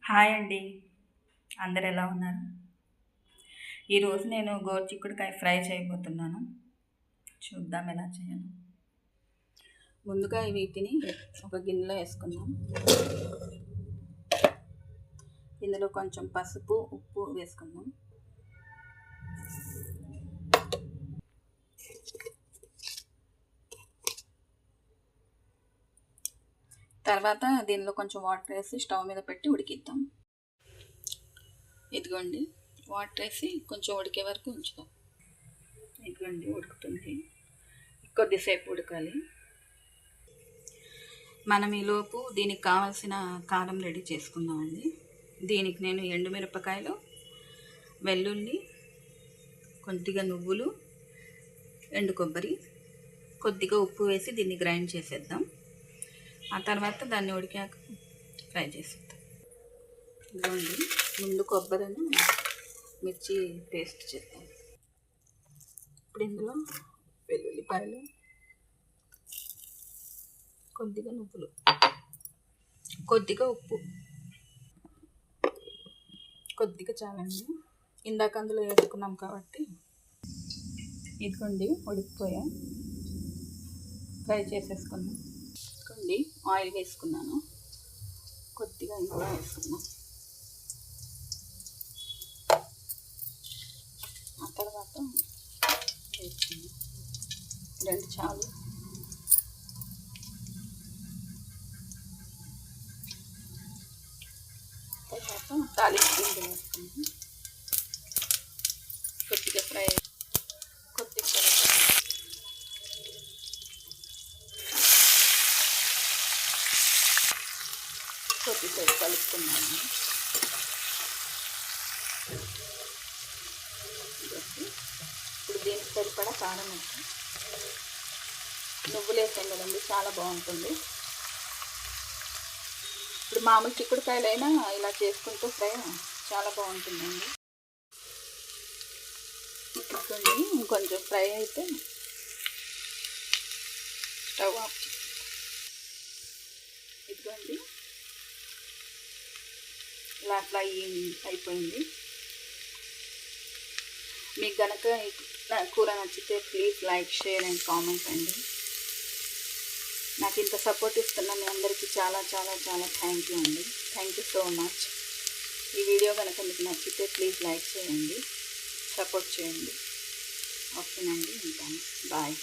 Hi అండి. అందరు ఎలా ఉన్నారు? ఈరోజు నేను గోరుచిక్కుడుకాయ ఫ్రై చేయబోతున్నాను. చూద్దాం ఎలా చేయాలో. ముందుగా వీటిని ఒక గిన్నెలో వేసుకుందాం. ఇందులో కొంచెం పసుపు, ఉప్పు వేసుకుందాం. తర్వాత దీనిలో కొంచెం వాటర్ వేసి స్టవ్ మీద పెట్టి ఉడికిద్దాం. ఇదిగోండి, వాటర్ వేసి కొంచెం ఉడికే వరకు ఉంచుదాం. ఇదిగోండి, ఉడుకుతుంది. కొద్దిసేపు ఉడకాలి. మనం ఈలోపు దీనికి కావాల్సిన కారం రెడీ చేసుకుందామండి. దీనికి నేను ఎండుమిరపకాయలు, వెల్లుల్లి, కొద్దిగా నువ్వులు, ఎండు కొబ్బరి, కొద్దిగా ఉప్పు వేసి దీన్ని గ్రైండ్ చేసేద్దాం. ఆ తర్వాత దాన్ని ఉడికాక ఫ్రై చేసేద్దాం. ఇదిగోండి, ముందు కొబ్బరిని మిర్చి పేస్ట్ చేద్దాం. ఇప్పుడు ఇందులో వెల్లుల్లిపాయలు, కొద్దిగా నువ్వులు, కొద్దిగా ఉప్పు, కొద్దిగా చాలండి, ఇందాక అందులో వేసుకున్నాం కాబట్టి. ఇదిగోండి, ఉడికిపోయా. ఫ్రై చేసేసుకున్నాం. ఇదిగోండి, ఆయిల్ వేసుకున్నాను. కొద్దిగా ఇంకా వేసుకున్నాం. ఆ తర్వాత వేసుకున్నాం. రెండు చాలు. తర్వాత తాలింపు గింజలు వేసుకున్నాం. కొద్దిగా ఫ్రై, కొద్దిగా కొద్దిసేపు కలుపుకున్నాము. ఇప్పుడు దీనికి సరిపడా కారం వేసి, నువ్వులు వేసాం కదండి, చాలా బాగుంటుంది. ఇప్పుడు మామూలు చిక్కుడుకాయలైనా ఇలా చేసుకుంటూ ఫ్రై చాలా బాగుంటుందండి. ఇదిగోండి, ఇంకొంచెం ఫ్రై అయితే స్టవ్ ఆఫ్. ఇదిగోండి, ఇలా ఫ్రై అయిపోయింది. మీకు కనుక కూర నచ్చితే please like, share and comment అండి. నాకు ఇంత సపోర్ట్ ఇస్తున్న మీ అందరికీ చాలా చాలా చాలా థ్యాంక్ యూ అండి. Thank you so much. ఈ వీడియో కనుక మీకు నచ్చితే ప్లీజ్ లైక్ చేయండి, సపోర్ట్ చేయండి. ఓకేనండి, ఉంటాను. బాయ్.